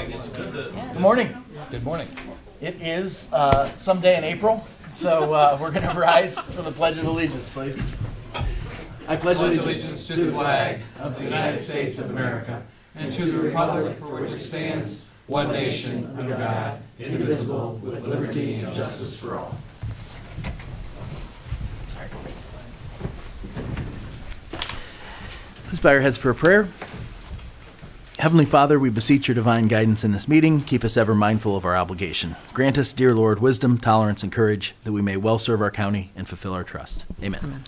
Good morning. Good morning. It is someday in April, so we're going to rise for the Pledge of Allegiance, please. I pledge allegiance to the flag of the United States of America and to the republic for which it stands, one nation, under God, indivisible, with liberty and justice for all. Sorry. Please bow your heads for a prayer. Heavenly Father, we beseech your divine guidance in this meeting. Keep us ever mindful of our obligation. Grant us, dear Lord, wisdom, tolerance, and courage, that we may well serve our county and fulfill our trust. Amen.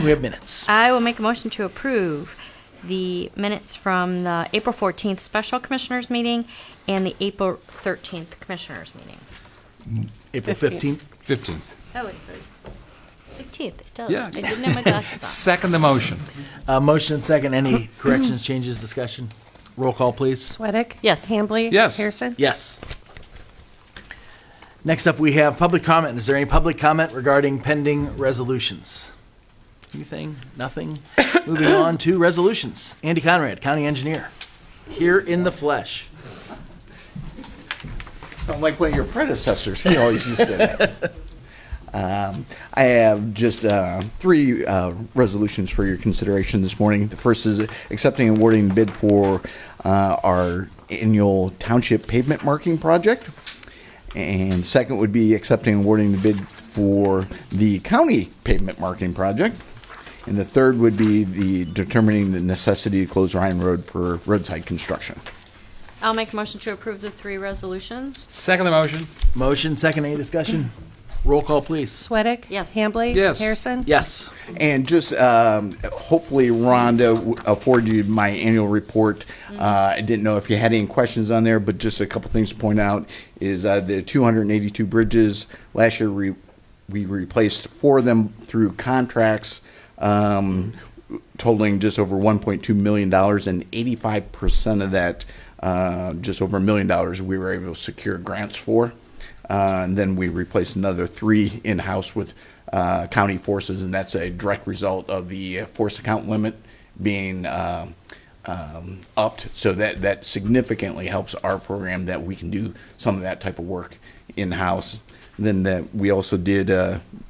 We have minutes. I will make a motion to approve the minutes from the April 14th Special Commissioners Meeting and the April 13th Commissioners Meeting. April 15th. 15th. Oh, it says 15th. It does. Yeah. I didn't have my glasses on. Second the motion. Motion and second. Any corrections, changes, discussion? Roll call, please. Sweattick? Yes. Hambley? Yes. Harrison? Yes. Next up, we have public comment. Is there any public comment regarding pending resolutions? Anything? Nothing? Moving on to resolutions. Andy Conrad, County Engineer, here in the flesh. Sound like one of your predecessors. He always used to say that. I have just three resolutions for your consideration this morning. The first is accepting and awarding the bid for our annual township pavement marking project. And second would be accepting and awarding the bid for the county pavement marking project. And the third would be the determining the necessity to close Ryan Road for roadside construction. I'll make a motion to approve the three resolutions. Second the motion. Motion, second. Any discussion? Roll call, please. Sweattick? Yes. Hambley? Yes. Harrison? Yes. And just hopefully Rhonda afforded you my annual report. I didn't know if you had any questions on there, but just a couple things to point out is the 282 bridges. Last year we replaced 4 of them through contracts totaling just over $1.2 million, and 85% of that, just over $1 million, we were able to secure grants for. And then we replaced another 3 in-house with county forces, and that's a direct result of the force account limit being upped. So that significantly helps our program, that we can do some of that type of work in-house. And then we also did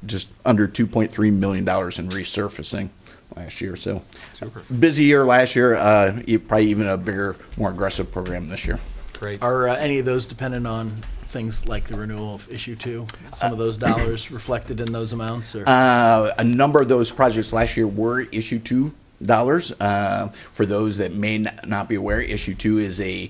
just under $2.3 million in resurfacing last year. So Super. Busy year last year, probably even a bigger, more aggressive program this year. Great. Are any of those dependent on things like the renewal of issue 2? Some of those dollars reflected in those amounts? Or? A number of those projects last year were issue $2. For those that may not be aware, issue 2 is a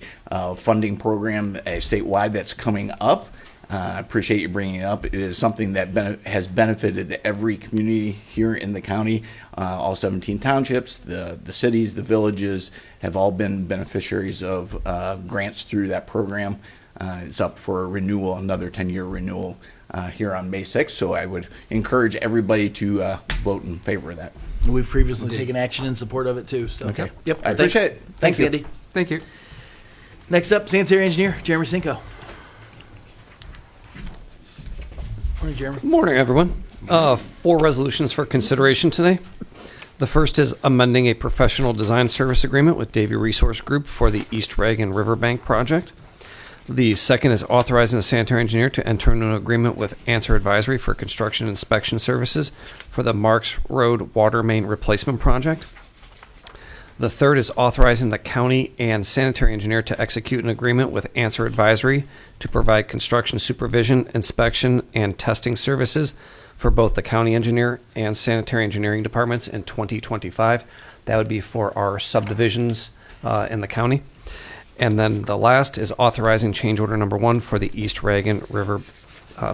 funding program statewide that's coming up. I appreciate you bringing it up. It is something that has benefited every community here in the county. All 17 townships, the cities, the villages have all been beneficiaries of grants through that program. It's up for renewal, another 10-year renewal here on May 6th. So I would encourage everybody to vote in favor of that. We've previously taken action in support of it too. So. Okay. Yep. I appreciate it. Thanks, Thank you. Andy. Thank you. Next up, sanitary engineer Jeremy Cinco. Morning, Jeremy. Morning, everyone. 4 resolutions for consideration today. The first is amending a professional design service agreement with Davie Resource Group for the East Reagan Riverbank project. The second is authorizing the sanitary engineer to enter into an agreement with Answer Advisory for construction inspection services for the Marks Road water main replacement project. The third is authorizing the county and sanitary engineer to execute an agreement with Answer Advisory to provide construction supervision, inspection, and testing services for both the county engineer and sanitary engineering departments in 2025. That would be for our subdivisions in the county. And then the last is authorizing change order number 1 for the East Reagan River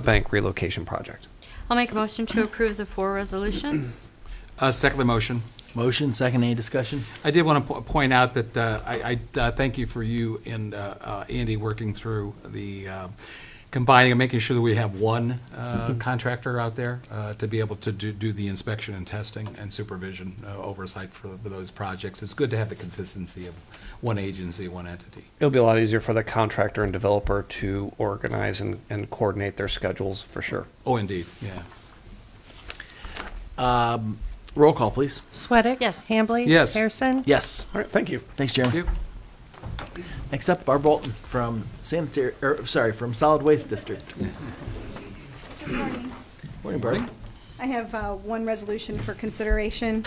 Bank relocation project. I'll make a motion to approve the 4 resolutions. Second the motion. Motion, second. Any discussion? I did want to point out that I thank you for you and Andy working through the combining and making sure that we have one contractor out there to be able to do the inspection and testing and supervision oversight for those projects. It's good to have the consistency of one agency, one entity. It'll be a lot easier for the contractor and developer to organize and coordinate their schedules for sure. Oh, indeed, yeah. Roll call, please. Sweattick? Yes. Hambley? Yes. Harrison? Yes. All right, thank you. Thanks, Jeremy. Thank you. Next up, Barb Bolton from from Solid Waste District. Morning, Barb. I have one resolution for consideration,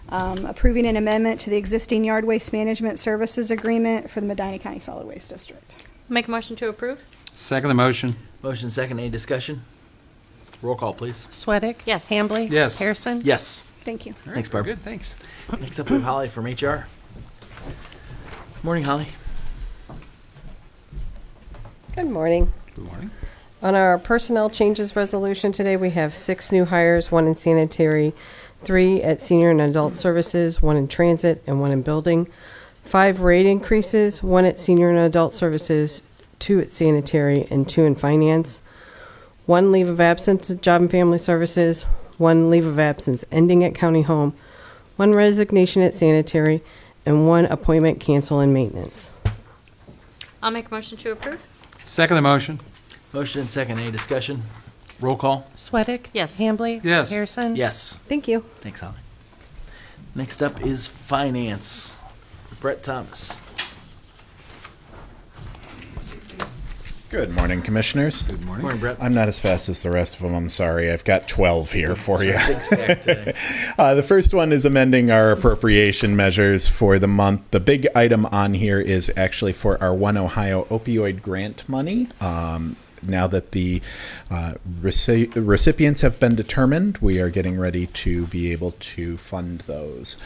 approving an amendment to the existing yard waste management services agreement for the Medina County Solid Waste District. Make a motion to approve? Second the motion. Motion second, any discussion? Roll call, please. Sweattick? Yes. Hambley? Yes. Harrison? Yes. Thank you. All right, Thanks, very Barb. Good, thanks. Next up, we have Holly from HR. Morning, Holly. Good morning. Good morning. On our personnel changes resolution today, we have 6 new hires, 1 in sanitary, 3 at senior and adult services, 1 in transit, and 1 in building. 5 rate increases, 1 at senior and adult services, 2 at sanitary, and 2 in finance. 1 leave of absence at job and family services, 1 leave of absence ending at county home, 1 resignation at sanitary, and 1 appointment cancel in maintenance. I'll make a motion to approve? Second the motion. Motion second, any discussion? Roll call. Sweattick? Yes. Hambley? Yes. Harrison? Yes. Thank you. Thanks, Holly. Next up is Finance. Brett Thomas. Good morning, Commissioners. Good morning. Morning, Brett. I'm not as fast as the rest of them. I'm sorry. I've got 12 here for you. Big stack today. The first one is amending our appropriation measures for the month. The big item on here is actually for our One Ohio opioid grant money. Now that the recipients have been determined, we are getting ready to be able to fund those.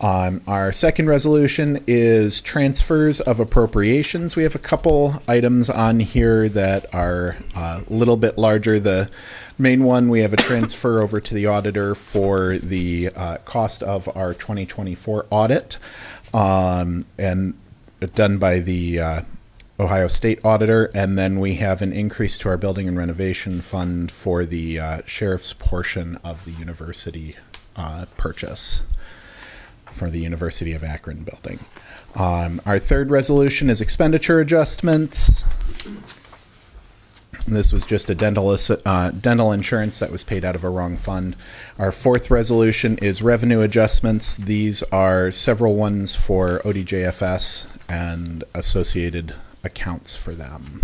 Our second resolution is transfers of appropriations. We have a couple items on here that are a little bit larger. The main one, we have a transfer over to the auditor for the cost of our 2024 audit, and done by the Ohio State Auditor, and then we have an increase to our building and renovation fund for the sheriff's portion of the university purchase for the University of Akron building. Our third resolution is expenditure adjustments. This was just a dental insurance that was paid out of a wrong fund. Our fourth resolution is revenue adjustments. These are several ones for ODJFS and associated accounts for them.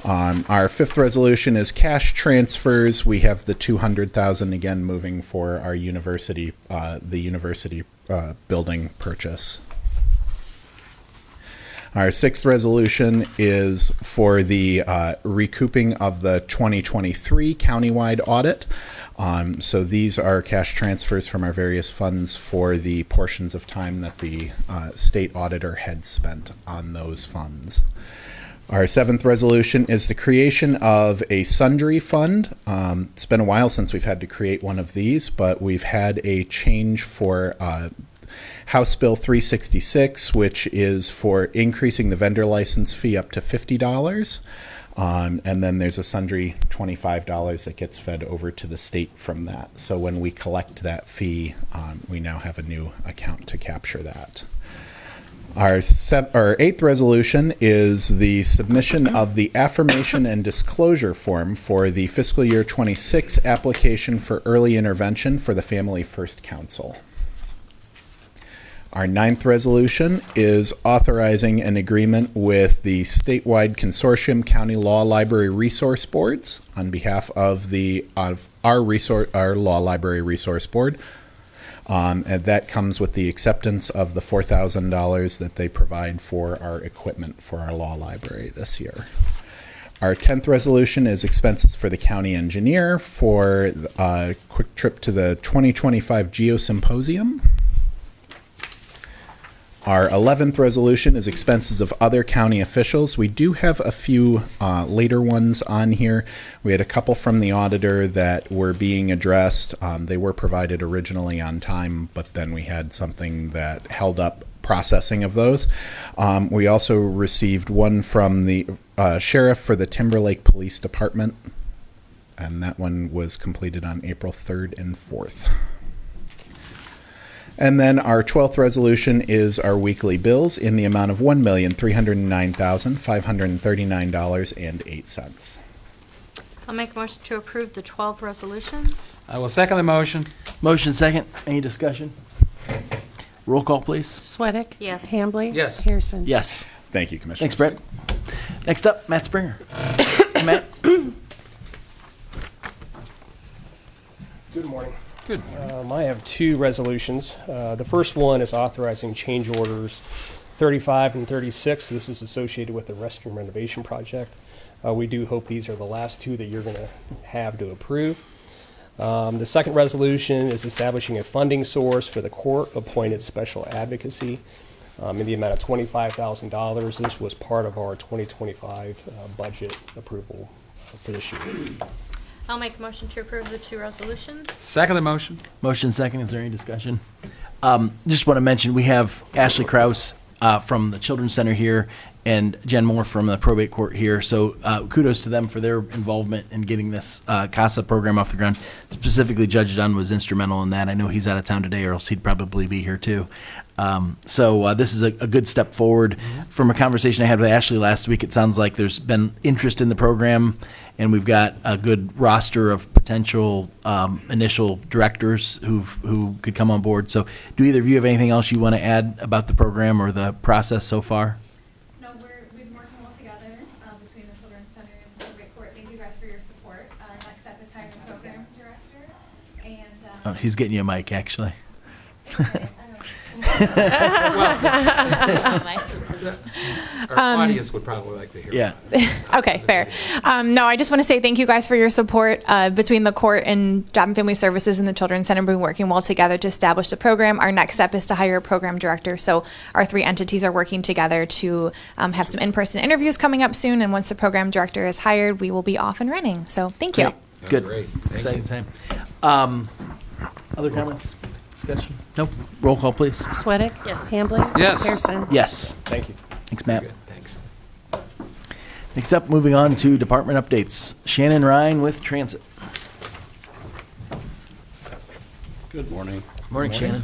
Our fifth resolution is cash transfers. We have the $200,000 again moving for our university, the university building purchase. Our sixth resolution is for the recouping of the 2023 countywide audit. So these are cash transfers from our various funds for the portions of time that the state auditor had spent on those funds. Our seventh resolution is the creation of a sundry fund. It's been a while since we've had to create one of these, but we've had a change for House Bill 366, which is for increasing the vendor license fee up to $50. And then there's a sundry $25 that gets fed over to the state from that. So when we collect that fee, we now have a new account to capture that. Our eighth resolution is the submission of the affirmation and disclosure form for the fiscal year 26 application for early intervention for the Family First Council. Our ninth resolution is authorizing an agreement with the statewide consortium county law library resource boards on behalf of our law library resource board. And that comes with the acceptance of the $4,000 that they provide for our equipment for our law library this year. Our 10th resolution is expenses for the county engineer for a quick trip to the 2025 Geosymposium. Our 11th resolution is expenses of other county officials. We do have a few later ones on here. We had a couple from the auditor that were being addressed. They were provided originally on time, but then we had something that held up processing of those. We also received one from the sheriff for the Timberlake Police Department, and that one was completed on April 3rd and 4th. And then our 12th resolution is our weekly bills in the amount of $1,309,539.08. I'll make a motion to approve the 12 resolutions. I will second the motion. Motion second. Any discussion? Roll call, please. Sweattick? Yes. Hambley? Yes. Harrison? Yes. Thank you, Commissioner. Thanks, Brett. Next up, Matt Springer. Hey, Matt. Good morning. Good. I have two resolutions. The first one is authorizing change orders 35 and 36. This is associated with the restroom renovation project. We do hope these are the last two that you're going to have to approve. The second resolution is establishing a funding source for the court-appointed special advocacy in the amount of $25,000. This was part of our 2025 budget approval for this year. I'll make a motion to approve the two resolutions. Second the motion. Motion second. Is there any discussion? Just want to mention, we have Ashley Kraus from the Children's Center here and Jen Moore from the probate court here. So kudos to them for their involvement in getting this CASA program off the ground. Specifically, Judge Dunn was instrumental in that. I know he's out of town today, or else he'd probably be here too. So this is a good step forward. From a conversation I had with Ashley last week, it sounds like there's been interest in the program, and we've got a good roster of potential initial directors who could come on board. So do either of you have anything else you want to add about the program or the process so far? No, we've been working well together between the Children's Center and the Probate Court. Thank you guys for your support. Next step is hiring a program director, and Oh, he's getting you a mic, actually. Our audience would probably like to hear. Yeah. Okay, fair. No, I just want to say thank you guys for your support between the court and Job and Family Services and the Children's Center. We've been working well together to establish the program. Our next step is to hire a program director. So our three entities are working together to have some in-person interviews coming up soon. And once the program director is hired, we will be off and running. So thank you. Good. Great. Exciting time. Other comments? Discussion? Nope. Roll call, please. Sweattick? Yes. Hambley? Yes. Harrison? Yes. Thank you. Thanks, Matt. Good, thanks. Next up, moving on to department updates. Shannon Ryan with Transit. Good morning. Morning, Shannon.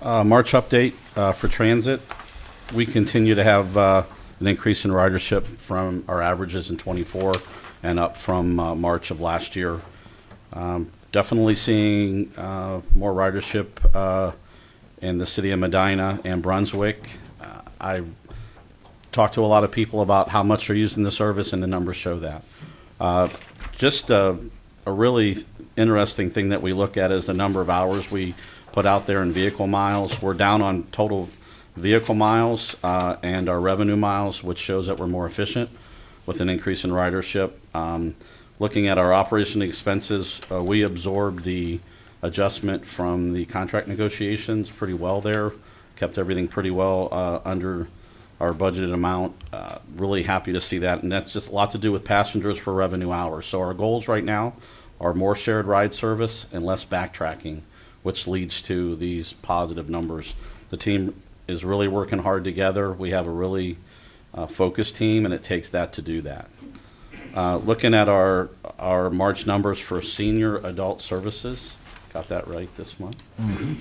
March update for transit. We continue to have an increase in ridership from our averages in '24 and up from March of last year. Definitely seeing more ridership in the city of Medina and Brunswick. I talked to a lot of people about how much they're using the service, and the numbers show that. Just a really interesting thing that we look at is the number of hours we put out there in vehicle miles. We're down on total vehicle miles and our revenue miles, which shows that we're more efficient with an increase in ridership. Looking at our operation expenses, we absorbed the adjustment from the contract negotiations pretty well there, kept everything pretty well under our budgeted amount. Really happy to see that, and that's just a lot to do with passengers per revenue hour. So our goals right now are more shared ride service and less backtracking, which leads to these positive numbers. The team is really working hard together. We have a really focused team, and it takes that to do that. Looking at our March numbers for senior adult services, got that right this month.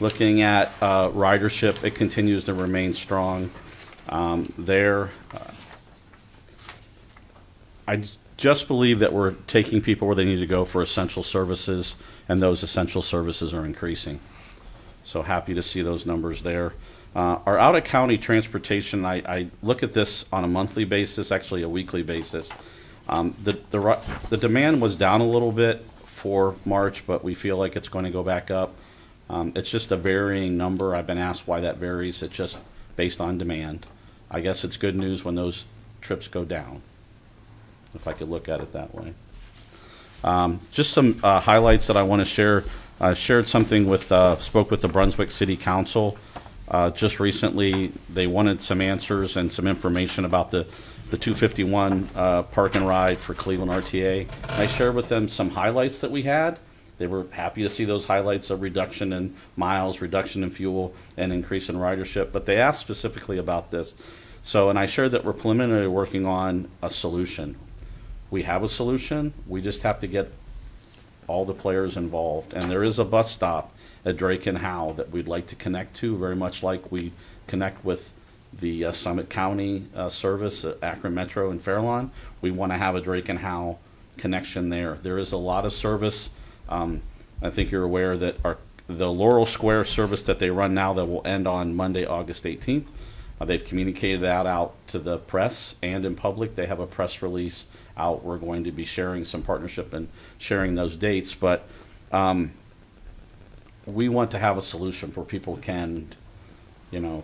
Looking at ridership, it continues to remain strong there. I just believe that we're taking people where they need to go for essential services, and those essential services are increasing. So happy to see those numbers there. Our out-of-county transportation, I look at this on a monthly basis, actually a weekly basis. The demand was down a little bit for March, but we feel like it's going to go back up. It's just a varying number. I've been asked why that varies. It's just based on demand. I guess it's good news when those trips go down, if I could look at it that way. Just some highlights that I want to share. I shared something with, spoke with the Brunswick City Council just recently. They wanted some answers and some information about the 251 park and ride for Cleveland RTA. I shared with them some highlights that we had. They were happy to see those highlights of reduction in miles, reduction in fuel, and increase in ridership. But they asked specifically about this. So, and I shared that we're preliminarily working on a solution. We have a solution. We just have to get all the players involved. And there is a bus stop at Drake and Howe that we'd like to connect to, very much like we connect with the Summit County service, Akron Metro and Fairlawn. We want to have a Drake and Howe connection there. There is a lot of service. I think you're aware that the Laurel Square service that they run now that will end on Monday, August 18th. They've communicated that out to the press and in public. They have a press release out. We're going to be sharing some partnership and sharing those dates. But we want to have a solution where people can,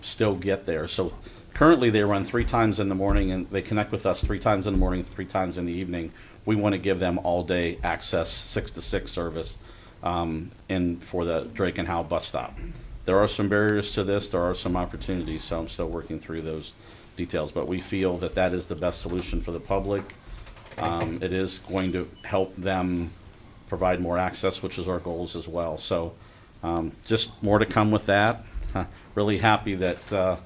still get there. So currently they run 3 times in the morning, and they connect with us 3 times in the morning, 3 times in the evening. We want to give them all-day access, 6 to 6 service for the Drake and Howe bus stop. There are some barriers to this. There are some opportunities, so I'm still working through those details. But we feel that that is the best solution for the public. It is going to help them provide more access, which is our goals as well. So just more to come with that. Really happy that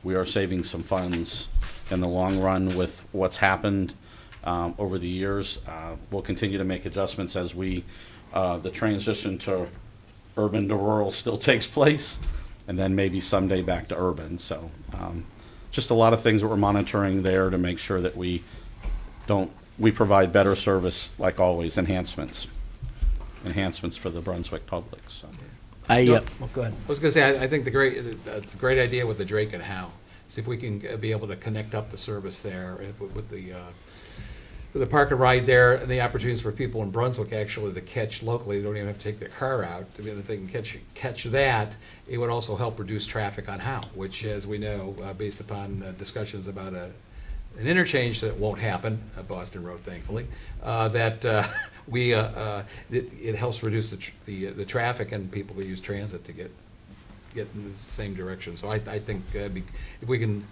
we are saving some funds in the long run with what's happened over the years. We'll continue to make adjustments as the transition to urban to rural still takes place, and then maybe someday back to urban. So just a lot of things that we're monitoring there to make sure that we provide better service, like always, enhancements for the Brunswick public. So. Go ahead. I was going to say, I think it's a great idea with the Drake and Howe. See if we can be able to connect up the service there with the park and ride there, and the opportunities for people in Brunswick actually to catch locally. They don't even have to take their car out. I mean, if they can catch that, it would also help reduce traffic on Howe, which, as we know, based upon discussions about an interchange that won't happen, Boston Road, thankfully, it helps reduce the traffic, and people will use transit to get in the same direction. So I think if we can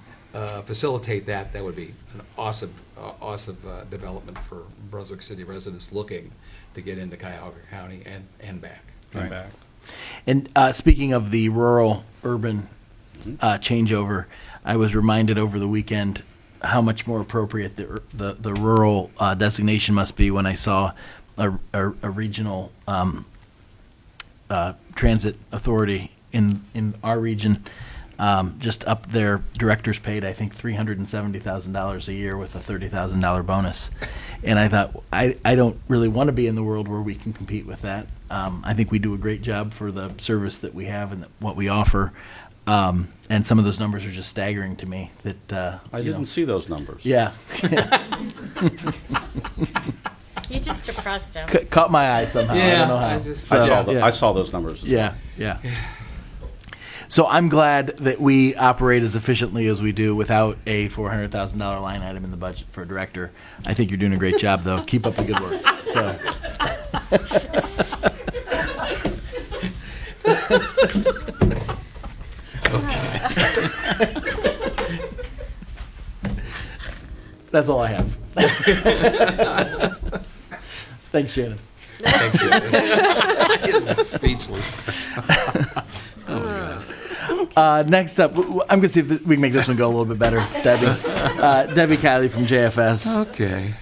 facilitate that, that would be an awesome development for Brunswick City residents looking to get into Cuyahoga County and back. And back. And speaking of the rural-urban changeover, I was reminded over the weekend how much more appropriate the rural designation must be when I saw a regional transit authority in our region just up their directors paid, I think, $370,000 a year with a $30,000 bonus. And I thought, I don't really want to be in the world where we can compete with that. I think we do a great job for the service that we have and what we offer. And some of those numbers are just staggering to me. That I didn't see those numbers. Yeah. You just depressed him. Caught my eye somehow. I don't know how. I saw those numbers. Yeah. So I'm glad that we operate as efficiently as we do without a $400,000 line item in the budget for a director. I think you're doing a great job, though. Keep up the good work. So. That's all I have. Thanks, Shannon. Thanks, Shannon. Speechless. Next up, I'm going to see if we can make this one go a little bit better, Debbie. Debbie Kiley from JFS. Okay.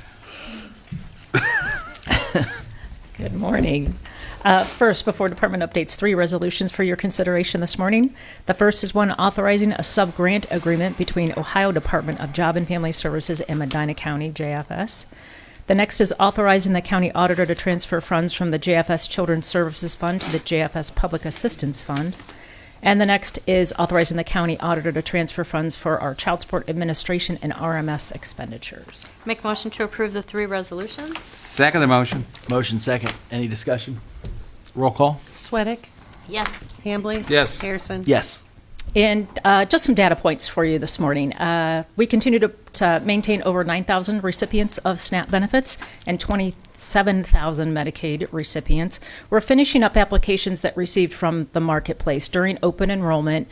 Good morning. First, before department updates, 3 resolutions for your consideration this morning. The first is one authorizing a sub-grant agreement between Ohio Department of Job and Family Services and Medina County, JFS. The next is authorizing the county auditor to transfer funds from the JFS Children's Services Fund to the JFS Public Assistance Fund. And the next is authorizing the county auditor to transfer funds for our child support administration and RMS expenditures. Make a motion to approve the 3 resolutions. Second the motion. Motion second. Any discussion? Roll call. Sweattick? Yes. Hambley? Yes. Harrison? Yes. And just some data points for you this morning. We continue to maintain over 9,000 recipients of SNAP benefits and 27,000 Medicaid recipients. We're finishing up applications that received from the marketplace during open enrollment,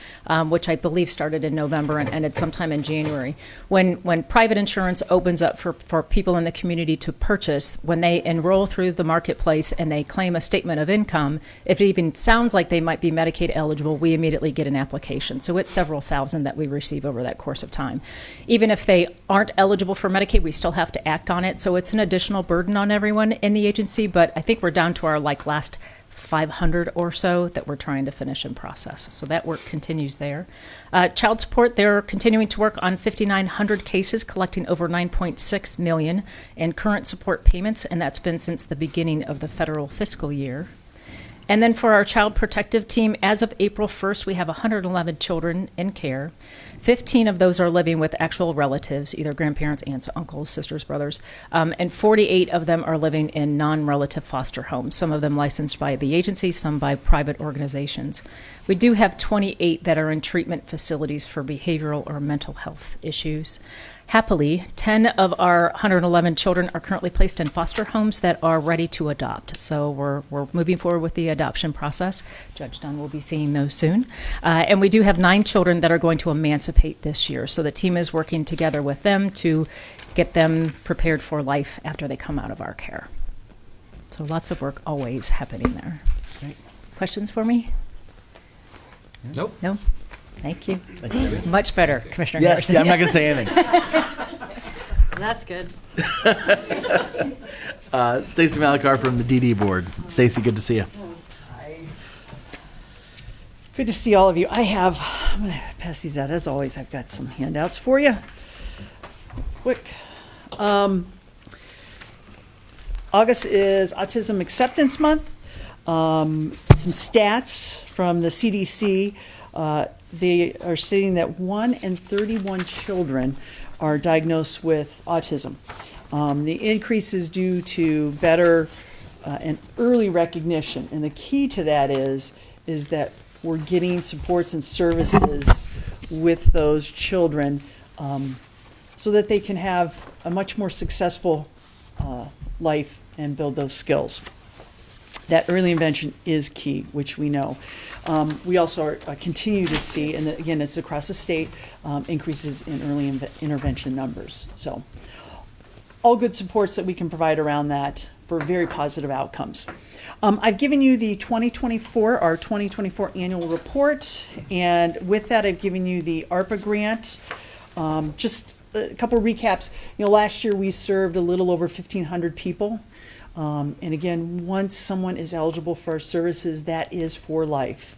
which I believe started in November and ended sometime in January. When private insurance opens up for people in the community to purchase, when they enroll through the marketplace and they claim a statement of income, if it even sounds like they might be Medicaid eligible, we immediately get an application. So it's several thousand that we receive over that course of time. Even if they aren't eligible for Medicaid, we still have to act on it. So it's an additional burden on everyone in the agency, but I think we're down to our last 500 or so that we're trying to finish and process. So that work continues there. Child support, they're continuing to work on 5,900 cases, collecting over $9.6 million in current support payments, and that's been since the beginning of the federal fiscal year. And then for our child protective team, as of April 1st, we have 111 children in care. 15 of those are living with actual relatives, either grandparents, aunts, uncles, sisters, brothers, and 48 of them are living in non-relative foster homes, some of them licensed by the agency, some by private organizations. We do have 28 that are in treatment facilities for behavioral or mental health issues. Happily, 10 of our 111 children are currently placed in foster homes that are ready to adopt. So we're moving forward with the adoption process. Judge Dunn will be seeing those soon. And we do have 9 children that are going to emancipate this year. So the team is working together with them to get them prepared for life after they come out of our care. So lots of work always happening there. Great. Questions for me? Nope. No? Thank you. Much better, Commissioner Yes, Harrison. yeah, I'm not going to say anything. That's good. Stacy Malakar from the DD Board. Stacy, good to see you. Good to see all of you. I'm going to pass these out. As always, I've got some handouts for you. Quick. August is Autism Acceptance Month. Some stats from the CDC. They are stating that 1 in 31 children are diagnosed with autism. The increase is due to better and early recognition, and the key to that is that we're getting supports and services with those children so that they can have a much more successful life and build those skills. That early intervention is key, which we know. We also continue to see, and again, it's across the state, increases in early intervention numbers. So all good supports that we can provide around that for very positive outcomes. I've given you the our 2024 annual report, and with that, I've given you the ARPA grant. Just a couple of recaps. Last year we served a little over 1,500 people. And again, once someone is eligible for our services, that is for life.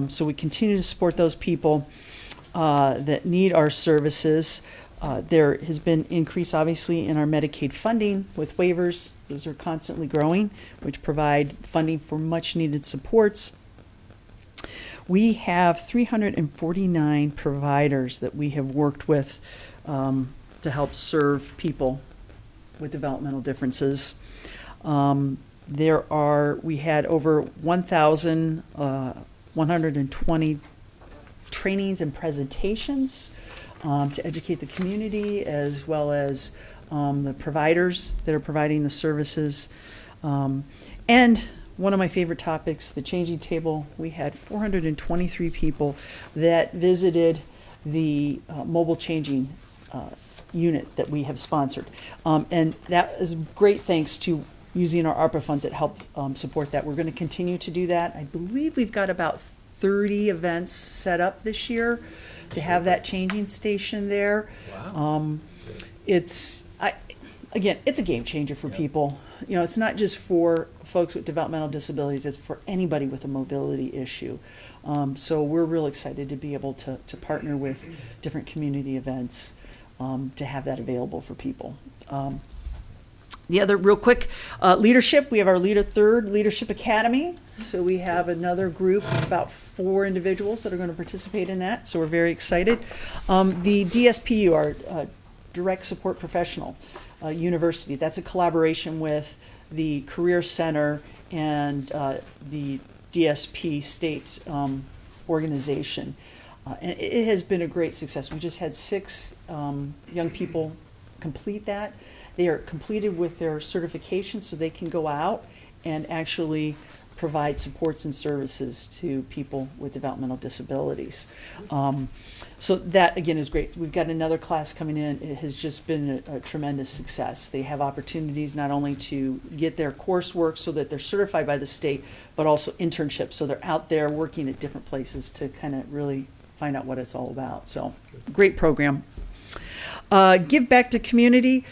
So we continue to support those people that need our services. There has been increase, obviously, in our Medicaid funding with waivers. Those are constantly growing, which provide funding for much needed supports. We have 349 providers that we have worked with to help serve people with developmental differences. We had over 1,120 trainings and presentations to educate the community, as well as the providers that are providing the services. And one of my favorite topics, the changing table. We had 423 people that visited the mobile changing unit that we have sponsored. And that is great thanks to using our ARPA funds that help support that. We're going to continue to do that. I believe we've got about 30 events set up this year to have that changing station there. Wow. It's a game changer for people. It's not just for folks with developmental disabilities, it's for anybody with a mobility issue. So we're real excited to be able to partner with different community events to have that available for people. The other real quick, leadership, we have our Third Leadership Academy. So we have another group of about 4 individuals that are going to participate in that. So we're very excited. The DSPU, our Direct Support Professional University, that's a collaboration with the Career Center and the DSP state organization. And it has been a great success. We just had 6 young people complete that. They are completed with their certification so they can go out and actually provide supports and services to people with developmental disabilities. So that, again, is great. We've got another class coming in. It has just been a tremendous success. They have opportunities not only to get their coursework so that they're certified by the state, but also internships. So they're out there working at different places to kind of really find out what it's all about. So great program. Give back to community.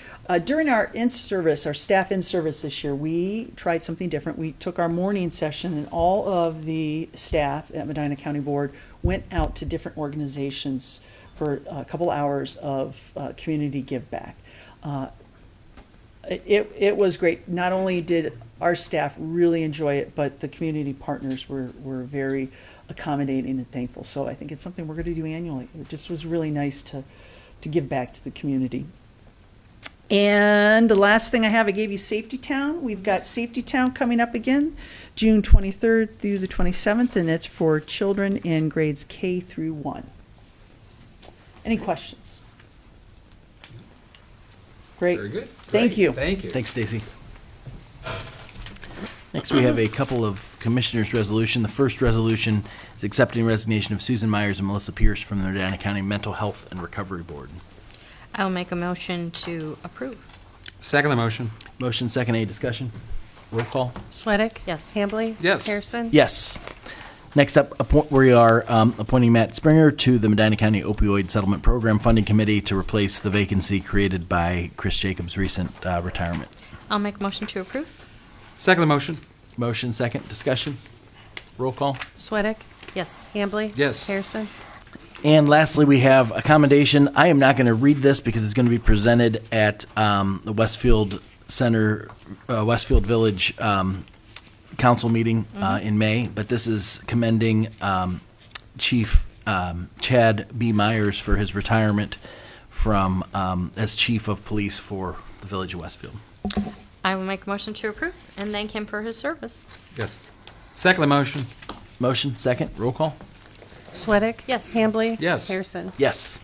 During our in-service, our staff in-service this year, we tried something different. We took our morning session and all of the staff at Medina County Board went out to different organizations for a couple hours of community give back. It was great. Not only did our staff really enjoy it, but the community partners were very accommodating and thankful. So I think it's something we're going to do annually. It just was really nice to give back to the community. And the last thing I have, I gave you Safety Town. We've got Safety Town coming up again, June 23rd through the 27th, and it's for children in grades K through 1. Any questions? Great. Very good. Thank Great. you. Thank you. Thanks, Stacy. Next, we have a couple of commissioners' resolution. The first resolution is accepting resignation of Susan Myers and Melissa Pierce from the Medina County Mental Health and Recovery Board. I will make a motion to approve. Second the motion. Motion second, any discussion? Roll call. Sweattick? Yes. Hambley? Yes. Harrison? Yes. Next up, we are appointing Matt Springer to the Medina County Opioid Settlement Program Funding Committee to replace the vacancy created by Chris Jacobs' recent retirement. I'll make a motion to approve. Second the motion. Motion second, discussion? Roll call. Sweattick? Yes. Hambley? Yes. Harrison? And lastly, we have accommodation. I am not going to read this because it's going to be presented at the Westfield Center, Westfield Village council meeting in May. But this is commending Chief Chad B. Myers for his retirement from as chief of police for the Village of Westfield. I will make a motion to approve and thank him for his service. Yes. Second the motion. Motion second, roll call. Sweattick? Yes. Hambley? Yes. Harrison? Yes.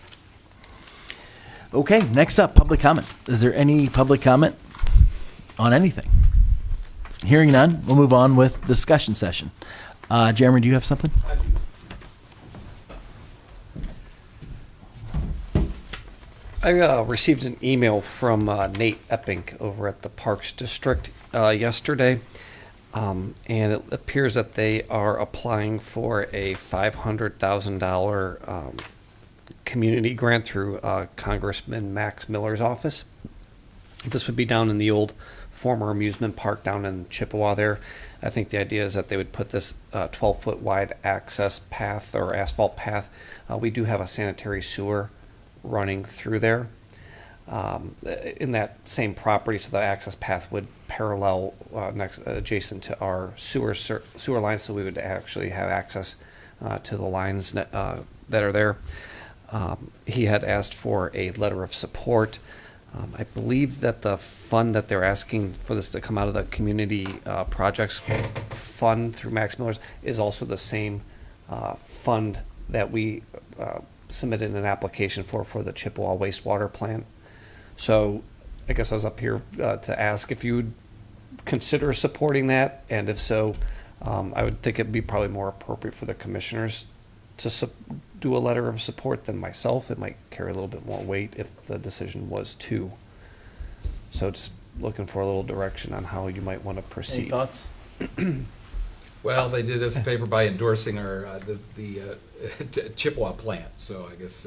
Okay, next up, public comment. Is there any public comment on anything? Hearing none, we'll move on with discussion session. Jeremy, do you have something? I received an email from Nate Epping over at the Parks District yesterday, and it appears that they are applying for a $500,000 community grant through Congressman Max Miller's office. This would be down in the old former amusement park down in Chippewa there. I think the idea is that they would put this 12-foot wide access path or asphalt path. We do have a sanitary sewer running through there in that same property, so the access path would parallel adjacent to our sewer lines, so we would actually have access to the lines that are there. He had asked for a letter of support. I believe that the fund that they're asking for this to come out of the community projects fund through Max Miller's is also the same fund that we submitted an application for the Chippewa wastewater plant. So I guess I was up here to ask if you would consider supporting that, and if so, I would think it'd be probably more appropriate for the commissioners to do a letter of support than myself. It might carry a little bit more weight if the decision was to. So just looking for a little direction on how you might want to proceed. Any thoughts? Well, they did us a favor by endorsing our the Chippewa plant, so I guess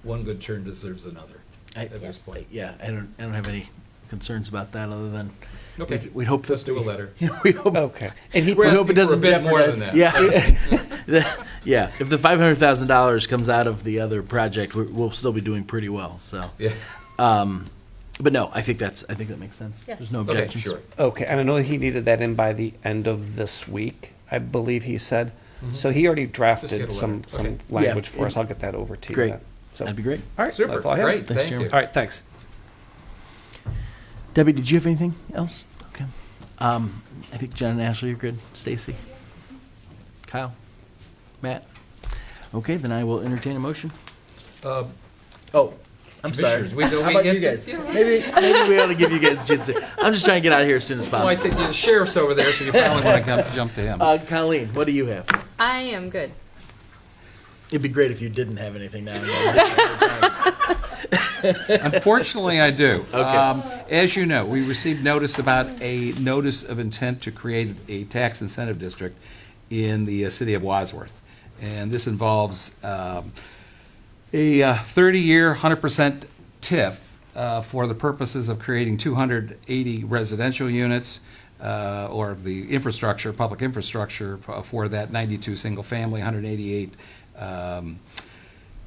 one good turn deserves another at this point. Yeah, I don't have any concerns about that other than Okay. we'd hope Let's do a letter. we hope Okay. And he We're we hope it asking for a doesn't bit more than jeopardize- that. Yeah, yeah. If the $500,000 comes out of the other project, we'll still be doing pretty well. So, Yeah. but no, I think that makes sense. Yes. There's no Okay, objections. sure. Okay, and I know he needed that in by the end of this week, I believe he said. So he already Just drafted get a some letter. Okay. language Yeah, for us. I'll get that over to you Great. then. So, That'd be great. all right, Super. that's all I have. Great. Thanks, Thank Jeremy. you. All right, thanks. Debbie, did you have anything else? Okay. I think Jen and Ashley are good. Stacy? Kyle? Matt? Okay, then I will entertain a motion. Uh, Oh, I'm sorry. Commissioners, we don't How about get you to- guys? Maybe we ought to give you guys a chance to. I'm just trying to get out of here as soon as Well, I possible. said the sheriff's over there, so you probably want to jump to him. Colleen, what do you have? I am good. It'd be great if you didn't have anything now. Unfortunately, I do. Okay. As you know, we received notice about a notice of intent to create a tax incentive district in the city of Wadsworth. And this involves a 30-year, 100% TIF for the purposes of creating 280 residential units, or the infrastructure, public infrastructure for that 92 single-family, 188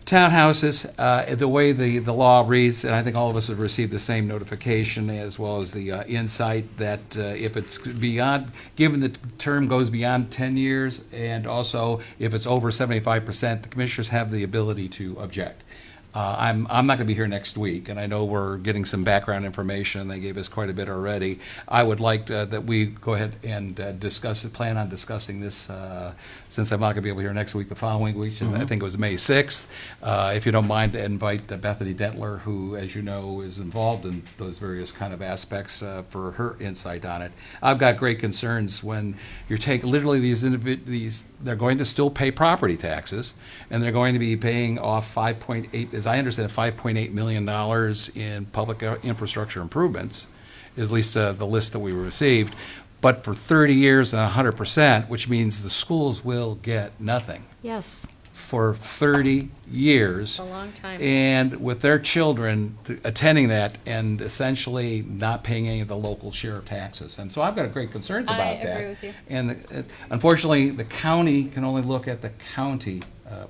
townhouses. The way the law reads, and I think all of us have received the same notification as well as the insight, that if it's beyond, given the term goes beyond 10 years, and also if it's over 75%, the commissioners have the ability to object. I'm not going to be here next week, and I know we're getting some background information. They gave us quite a bit already. I would like that we go ahead and plan on discussing this, since I'm not going to be able to be here next week, the following week, I think it was May 6th. If you don't mind, to invite Bethany Dentler, who, as you know, is involved in those various kind of aspects, for her insight on it. I've got great concerns when you're taking, literally these, they're going to still pay property taxes, and they're going to be paying off 5.8, as I understand, $5.8 million in public infrastructure improvements, at least the list that we received, but for 30 years and 100%, which means the schools will get nothing Yes, for 30 years. it's a long time. And with their children attending that and essentially not paying any of the local share of taxes. And so I've got great concerns about I that. agree with you. And unfortunately, the county can only look at the county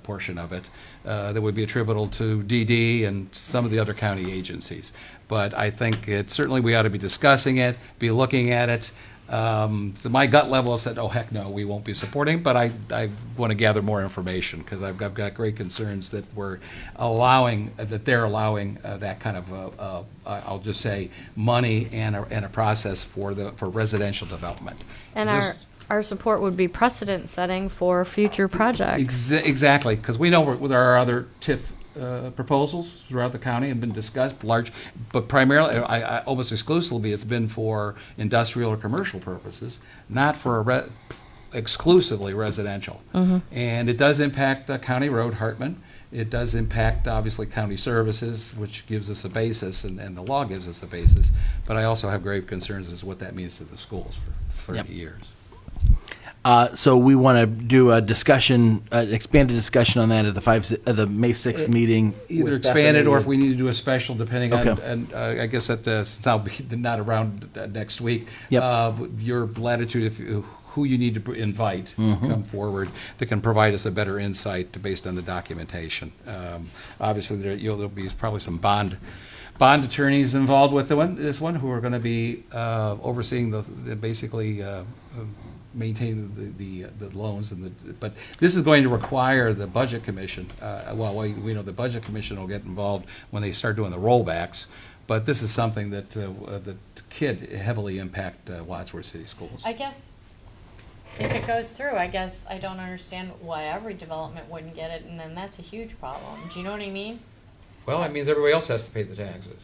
portion of it that would be attributable to DD and some of the other county agencies. But I think certainly we ought to be discussing it, be looking at it. So my gut level said, oh, heck no, we won't be supporting, but I want to gather more information, because I've got great concerns that they're allowing that kind of, I'll just say, money and a process for residential development. And Just- our support would be precedent setting for future projects. Exactly, because we know there are other TIF proposals throughout the county have been discussed, but primarily, almost exclusively, it's been for industrial or commercial purposes, not for exclusively residential. And it does impact County Road, Hartman. It does impact, obviously, county services, which gives us a basis, and the law gives us a basis. But I also have grave concerns as to what that means to the schools for 30 years. So we want to do a discussion, an expanded discussion on that at the May 6th meeting. Either with expand it, Bethany or if we need to do a special, depending on, Okay. and I guess since I'll be not around next week, Yep. your latitude, who you need to invite come forward that can provide us a better insight based on the documentation. Obviously, there'll be probably some bond attorneys involved with this one, who are going to be overseeing basically maintain the loans, but this is going to require the Budget Commission. We know the Budget Commission will get involved when they start doing the rollbacks, but this is something that could heavily impact Wadsworth City Schools. I guess if it goes through, I guess I don't understand why every development wouldn't get it, and then that's a huge problem. Do you know what I mean? Well, that means everybody else has to pay the taxes.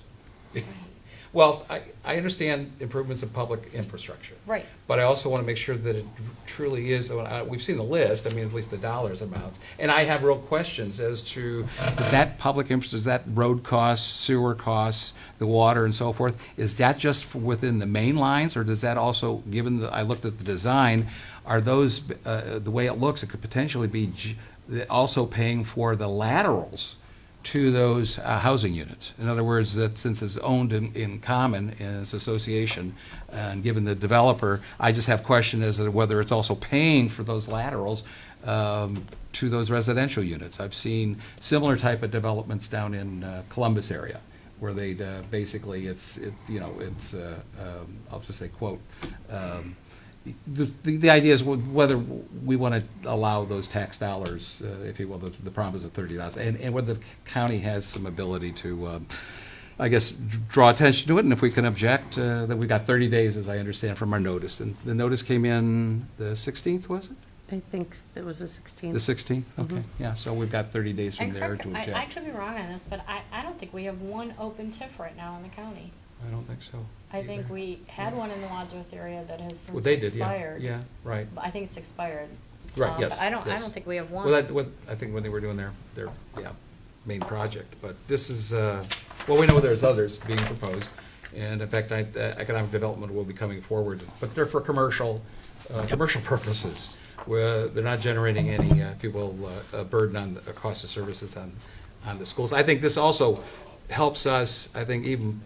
Well, I understand improvements in public infrastructure. Right. But I also want to make sure that it truly is, we've seen the list, I mean, at least the dollars amounts. And I have real questions as to, is that public infrastructure, is that road costs, sewer costs, the water and so forth, is that just within the main lines, or does that also, given I looked at the design, are those, the way it looks, it could potentially be also paying for the laterals to those housing units? In other words, that since it's owned in common, in its association, and given the developer, I just have questions as to whether it's also paying for those laterals to those residential units. I've seen similar type of developments down in Columbus area, where they basically, I'll just say, quote, the idea is whether we want to allow those tax dollars, if you will, the promise of $30, and whether the county has some ability to, I guess, draw attention to it, and if we can object, that we got 30 days, as I understand, from our notice. And the notice came in the 16th, was it? I think it was the 16th. The 16th? Okay, yeah, so we've got 30 days from there to object. I could be wrong on this, but I don't think we have one open TIF right now in the county. I don't think so. I think we had one in the Wadsworth area that has since Well, they did, expired. yeah, right. But I think it's expired. Right, yes. But I don't yes. think we have one. Well, I think when they were doing their main project, but this is, well, we know there's others being proposed, and in fact, economic development will be coming forward, but they're for commercial purposes, where they're not generating any, if you will, burden on the cost of services on on the schools. I think this also helps us, I think, even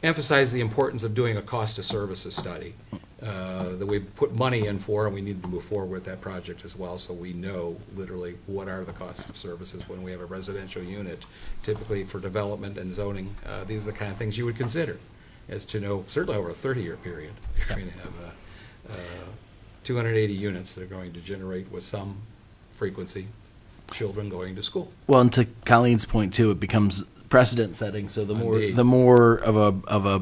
emphasize the importance of doing a cost of services study that we put money in for, and we need to move forward with that project as well, so we know literally what are the costs of services when we have a residential unit. Typically for development and zoning, these are the kind of things you would consider, as to know, certainly over a 30-year period, you're going to have 280 units that are going to generate with some frequency children going to school. Well, and to Colleen's point too, it becomes precedent setting. So Indeed. the more of a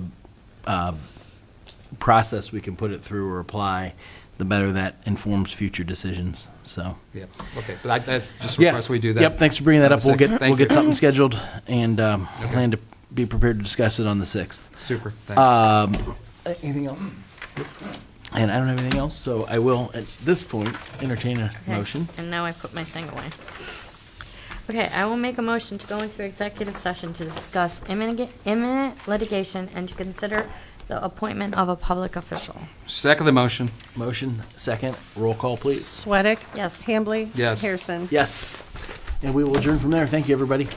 process we can put it through or apply, the better that informs future decisions. So Yeah, okay, but that's just a request we do that. Yep. Thanks for bringing that on up. the 6th. We'll Thank get you. something scheduled and plan to be prepared to discuss it on the 6th. Super, thanks. Anything else? And I don't have anything else, so I will at this point entertain a Okay, motion. And now I put my thing away. Okay, I will make a motion to go into executive session to discuss imminent litigation and to consider the appointment of a public official. Second the motion. Motion second. Roll call, please. Sweattick? Yes. Hambley? Yes. Harrison? Yes. And we will adjourn from there. Thank you, everybody.